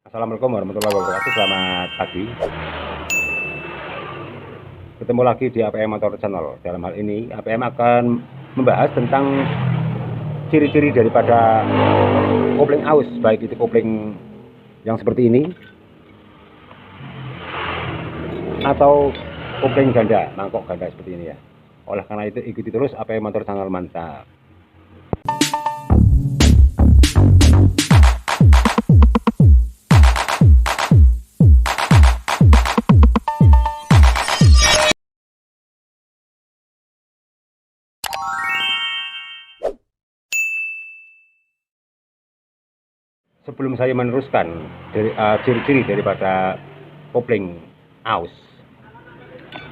Assalamualaikum warahmatullahi wabarakatuh. Selamat pagi. Ketemu lagi di APM Motor Channel. Dalam hal ini APM akan membahas tentang ciri-ciri daripada kopling aus, baik itu kopling yang seperti ini atau kopling ganda, mangkok ganda seperti ini ya. Oleh karena itu ikuti terus APM Motor Channel, mantap. Sebelum saya meneruskan dari ciri-ciri daripada kopling aus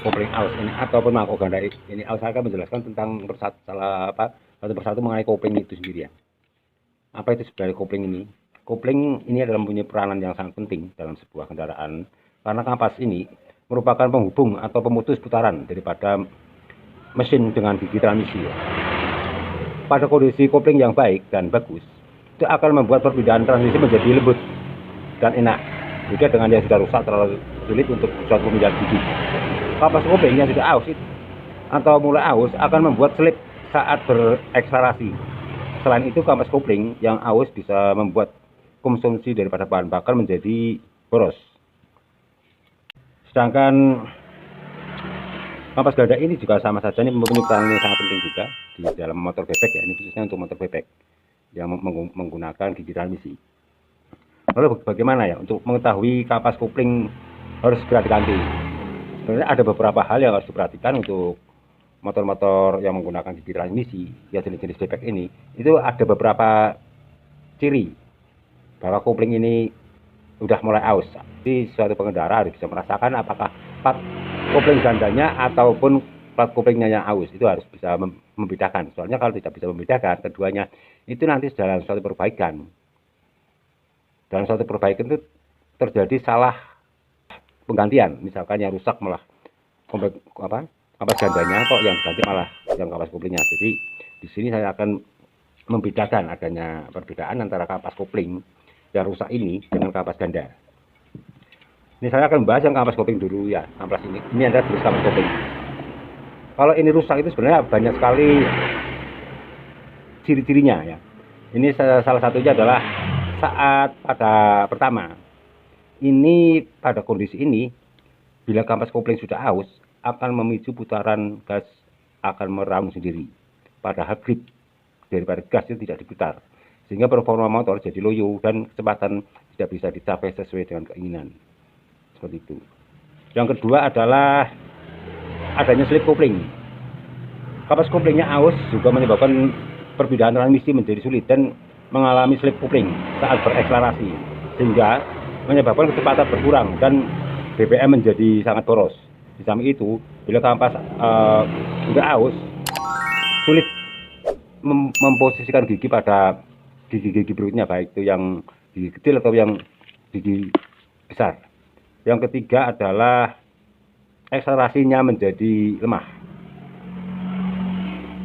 ini ataupun mangkok ganda ini, saya akan menjelaskan tentang satu persatu mengenai kopling itu sendiri ya. Apa itu sebenarnya kopling ini? Kopling ini adalah mempunyai peranan yang sangat penting dalam sebuah kendaraan, karena kampas ini merupakan penghubung atau pemutus putaran daripada mesin dengan gigi transmisi ya. Pada kondisi kopling yang baik dan bagus, itu akan membuat perpindahan transmisi menjadi lembut dan enak. Jika dengan yang sudah rusak terlalu sulit untuk suatu pemindahan gigi. Kapas kopling yang sudah aus atau mulai aus akan membuat slip saat berekselerasi. Selain itu, kampas kopling yang aus bisa membuat konsumsi daripada bahan bakar menjadi boros. Sedangkan kampas ganda ini juga sama saja, ini mempunyai peran yang sangat penting juga di dalam motor bebek ya. Ini khususnya untuk motor bebek yang menggunakan gigi transmisi. Lalu bagaimana ya untuk mengetahui kapas kopling harus segera diganti? Sebenarnya ada beberapa hal yang harus diperhatikan untuk motor-motor yang menggunakan gigi transmisi ya, jenis-jenis bebek ini. Itu ada beberapa ciri bahwa kopling ini udah mulai aus. Jadi suatu pengendara harus bisa merasakan apakah plat kopling gandanya ataupun plat koplingnya yang aus. Itu harus bisa membedakan. Soalnya kalau tidak bisa membedakan keduanya, itu nanti dalam suatu perbaikan. Dalam suatu perbaikan itu terjadi salah penggantian. Misalkan yang rusak malah kampas gandanya, kok yang diganti malah yang kampas koplingnya. Jadi di sini saya akan membedakan adanya perbedaan antara kampas kopling yang rusak ini dengan kampas ganda. Ini saya akan membahas yang kampas kopling dulu ya. Kampas ini adalah jenis kampas kopling. Kalau ini rusak itu sebenarnya banyak sekali ciri-cirinya ya. Ini salah satunya adalah saat pada pertama. Ini pada kondisi ini, bila kampas kopling sudah aus, akan memicu putaran gas akan meraung sendiri. Padahal grip daripada gas itu tidak diputar, sehingga performa motor jadi loyo dan kecepatan tidak bisa dicapai sesuai dengan keinginan. Seperti itu. Yang kedua adalah adanya slip kopling. Kampas koplingnya aus juga menyebabkan perpindahan transmisi menjadi sulit dan mengalami slip kopling saat berekselerasi, sehingga menyebabkan kecepatan berkurang dan BBM menjadi sangat boros. Di samping itu, bila kampas sudah aus, sulit memposisikan gigi pada gigi-gigi berikutnya, baik itu yang gigi kecil atau yang gigi besar. Yang ketiga adalah akselerasinya menjadi lemah.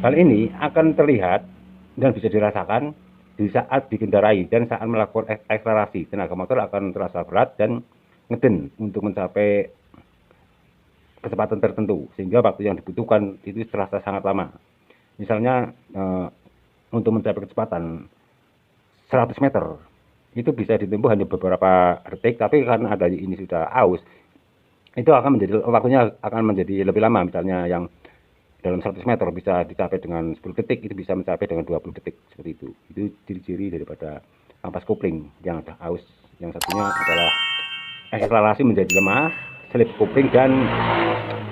Hal ini akan terlihat dan bisa dirasakan di saat dikendarai dan saat melakukan akselerasi. Tenaga motor akan terasa berat dan ngeden untuk mencapai kecepatan tertentu, sehingga waktu yang dibutuhkan itu terasa sangat lama. Misalnya untuk mencapai kecepatan 100 meter itu bisa ditempuh hanya beberapa detik, tapi karena ada ini sudah aus, itu akan menjadi waktunya akan menjadi lebih lama. Misalnya yang dalam 100 meter bisa dicapai dengan 10 detik, itu bisa mencapai dengan 20 detik seperti itu. Itu ciri-ciri daripada kampas kopling yang ada aus. Yang satunya adalah akselerasi menjadi lemah, slip kopling, dan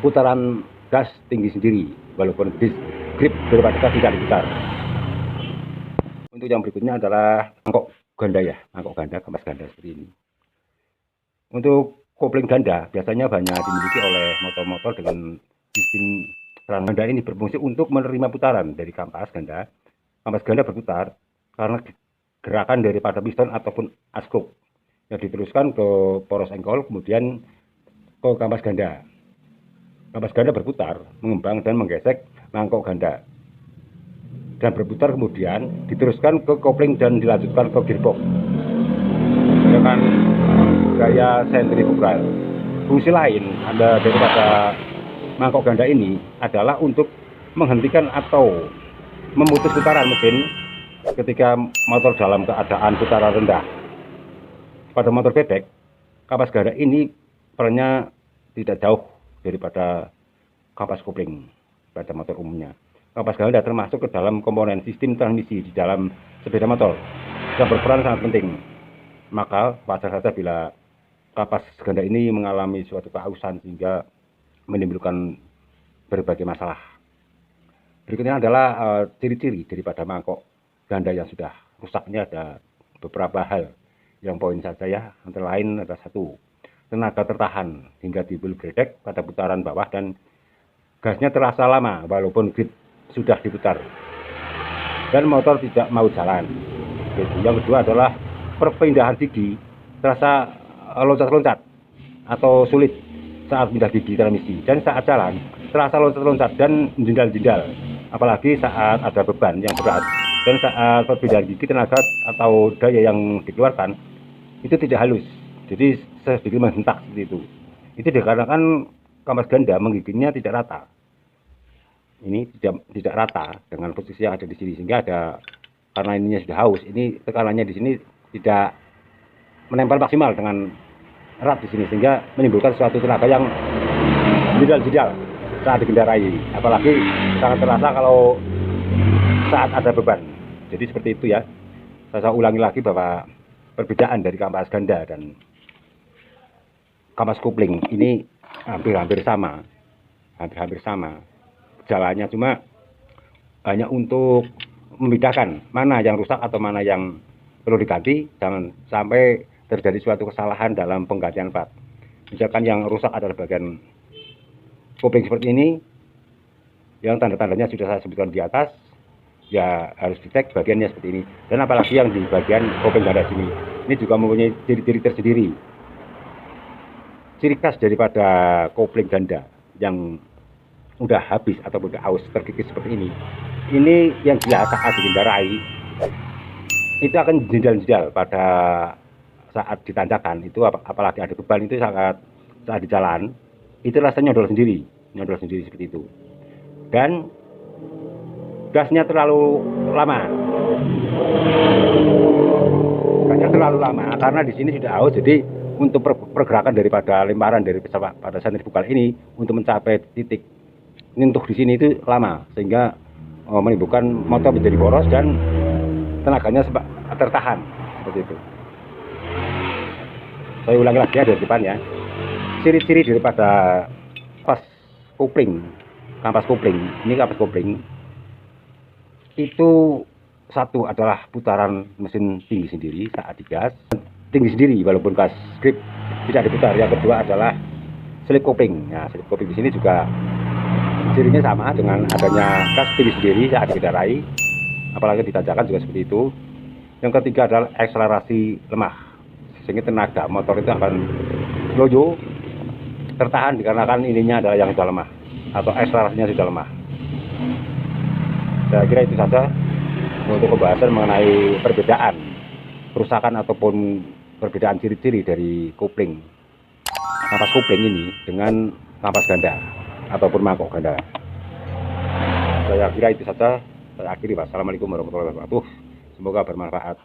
putaran gas tinggi sendiri walaupun grip daripada gas tidak diputar. Untuk yang berikutnya adalah mangkok ganda ya, mangkok ganda, kampas ganda seperti ini. Untuk kopling ganda biasanya banyak dimiliki oleh motor-motor dengan sistem peran ganda ini berfungsi untuk menerima putaran dari kampas ganda. Kampas ganda berputar karena gerakan daripada piston ataupun askruk yang diteruskan ke poros engkol, kemudian ke kampas ganda. Kampas ganda berputar, mengembang dan menggesek mangkok ganda, dan berputar kemudian diteruskan ke kopling dan dilanjutkan ke gearbox. Dengan gaya sentrifugal. Fungsi lain daripada mangkok ganda ini adalah untuk menghentikan atau memutus putaran mesin ketika motor dalam keadaan putaran rendah. Pada motor bebek, kapas ganda ini perannya tidak jauh daripada kapas kopling pada motor umumnya. Kapas ganda termasuk ke dalam komponen sistem transmisi di dalam sepeda motor yang berperan sangat penting. Maka wajar saja bila kapas ganda ini mengalami suatu keausan sehingga menimbulkan berbagai masalah. Berikutnya adalah ciri-ciri daripada mangkok ganda yang sudah rusak. Ini ada beberapa hal yang poin saja ya, antara lain ada 1, tenaga tertahan hingga timbul gredek pada putaran bawah dan gasnya terasa lama walaupun grid sudah diputar dan motor tidak mau jalan. Yang kedua adalah perpindahan gigi terasa loncat-loncat atau sulit saat pindah gigi transmisi, dan saat jalan terasa loncat-loncat dan jindal-jindal, apalagi saat ada beban yang berat. Dan saat perpindahan gigi, tenaga atau daya yang dikeluarkan itu tidak halus, jadi sedikit menghentak seperti itu. Itu dikarenakan kapas ganda menggigitnya tidak rata. Ini tidak rata dengan posisi yang ada di sini, sehingga karena ininya sudah haus, ini tekanannya di sini tidak menempel maksimal dengan erat di sini, sehingga menimbulkan suatu tenaga yang jidal-jidal saat dikendarai, apalagi sangat terasa kalau saat ada beban. Jadi seperti itu ya. Saya ulangi lagi bahwa perbedaan dari kapas ganda dan kapas kopling ini hampir sama, jalannya, cuma hanya untuk membedakan mana yang rusak atau mana yang perlu diganti. Jangan sampai terjadi suatu kesalahan dalam penggantian part. Misalkan yang rusak adalah bagian kopling seperti ini, yang tanda-tandanya sudah saya sebutkan di atas, ya harus dicek bagiannya seperti ini. Dan apalagi yang di bagian kopling ganda sini, ini juga mempunyai ciri-ciri tersendiri. Ciri khas daripada kopling ganda yang udah habis ataupun udah aus, terkikis seperti ini yang bila saat dikendarai itu akan jindal-jindal pada saat ditanjakan itu, apalagi ada beban itu saat di jalan itu rasanya nyodol sendiri seperti itu. Dan gasnya terlalu lama karena di sini sudah aus, jadi untuk pergerakan daripada lemparan dari pesawat pada sentrifugal ini untuk mencapai titik nyentuh di sini itu lama, sehingga menimbulkan motor menjadi boros dan tenaganya tertahan seperti itu. Saya ulangi lagi ya dari depan ya. Ciri-ciri daripada kapas kopling itu 1 adalah putaran mesin tinggi sendiri saat digas, tinggi sendiri walaupun gas grip tidak diputar. Yang kedua adalah selip kopling. Nah, selip kopling di sini juga cirinya sama dengan adanya gas tinggi sendiri saat dikendarai, apalagi ditanjakan juga seperti itu. Yang ketiga adalah akselerasi lemah, sehingga tenaga motor itu akan loyo, tertahan dikarenakan ininya adalah yang sudah lemah atau akselerasinya sudah lemah. Saya kira itu saja untuk pembahasan mengenai perbedaan kerusakan ataupun perbedaan ciri-ciri dari kapas kopling ini dengan kapas ganda ataupun mangkok ganda. Saya kira itu saja. Saya akhiri. Wassalamualaikum warahmatullahi wabarakatuh. Semoga bermanfaat.